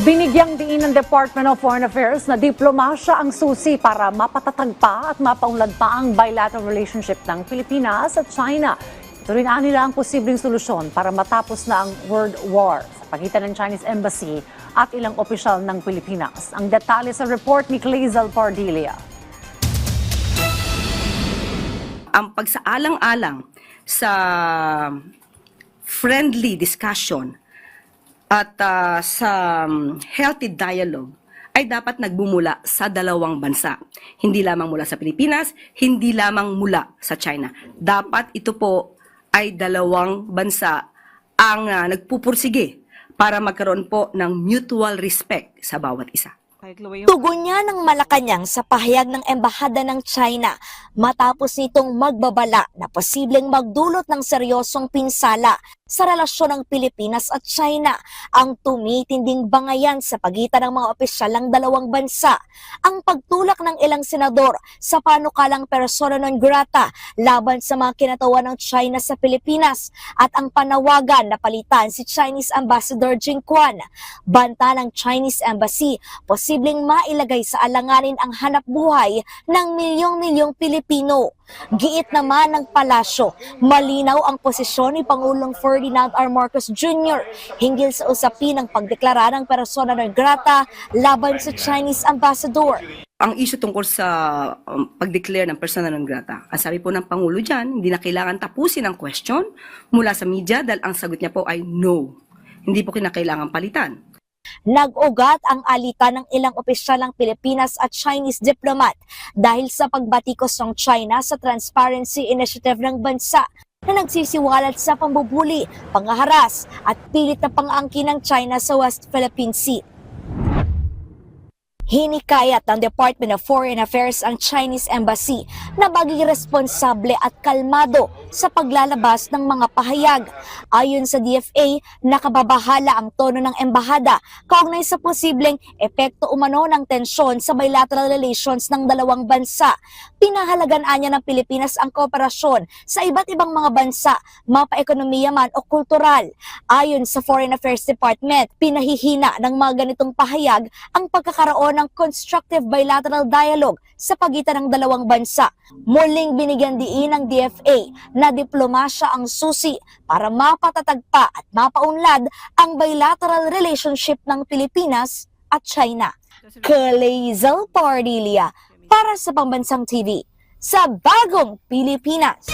Binigyang diin ng Department of Foreign Affairs na diplomasya ang susi para mapatatag pa at mapaunlad pa ang bilateral relationship ng Pilipinas at China. Ito rin nila ang posibleng solusyon para matapos na ang World War sa pagitan ng Chinese Embassy at ilang opisyal ng Pilipinas. Ang detalye sa report ni Clazel Pardilia. Ang pagsaalang-alang sa friendly discussion at sa healthy dialogue ay dapat nagbumula sa dalawang bansa. Hindi lamang mula sa Pilipinas, hindi lamang mula sa China. Dapat ito po ay dalawang bansa ang nagpupursige para magkaroon po ng mutual respect sa bawat isa. Tugon niya ng Malacanang sa pahayag ng Embahada ng China matapos nitong magbabala na posibleng magdulot ng seryosong pinsala sa relasyon ng Pilipinas at China ang tumitinding bangayan sa pagitan ng mga opisyal ng dalawang bansa. Ang pagtulak ng ilang senador sa panukalang persona non grata laban sa mga kinatawan ng China sa Pilipinas at ang panawagan na palitan si Chinese Ambassador Jing Quan. Banta ng Chinese Embassy, posibleng mailagay sa alanganin ang hanap buhay ng milyong-milyong Pilipino. Giit naman ng palasyo, malinaw ang posisyon ni Pangulong Ferdinand R. Marcos Jr. hinggil sa usapin ng pagdeklara ng persona non grata laban sa Chinese Ambassador. Ang issue tungkol sa pag-declare ng persona non grata, ang sabi po ng Pangulo dyan, hindi na kailangan tapusin ang question mula sa media dahil ang sagot niya po ay no. Hindi po kinakailangan palitan. Nag-ugat ang alitan ng ilang opisyal ng Pilipinas at Chinese diplomat dahil sa pagbatikos ng China sa Transparency Initiative ng bansa na nagsisiwalat sa pambubuli, pangaharas at pilit na pang-aangkin ng China sa West Philippine Sea. Hinikayat ng Department of Foreign Affairs ang Chinese Embassy na maging responsable at kalmado sa paglalabas ng mga pahayag. Ayon sa DFA, nakababahala ang tono ng embahada kaugnay sa posibleng epekto umano ng tensyon sa bilateral relations ng dalawang bansa. Pinahalagan niya ng Pilipinas ang kooperasyon sa iba't ibang mga bansa, mapaekonomiya man o kultural. Ayon sa Foreign Affairs Department, pinahihina ng mga ganitong pahayag ang pagkakaroon ng constructive bilateral dialogue sa pagitan ng dalawang bansa. Muling binigyan diin ng DFA na diplomasya ang susi para mapatatag pa at mapaunlad ang bilateral relationship ng Pilipinas at China. Clazel Pardilia para sa Pambansang TV sa Bagong Pilipinas.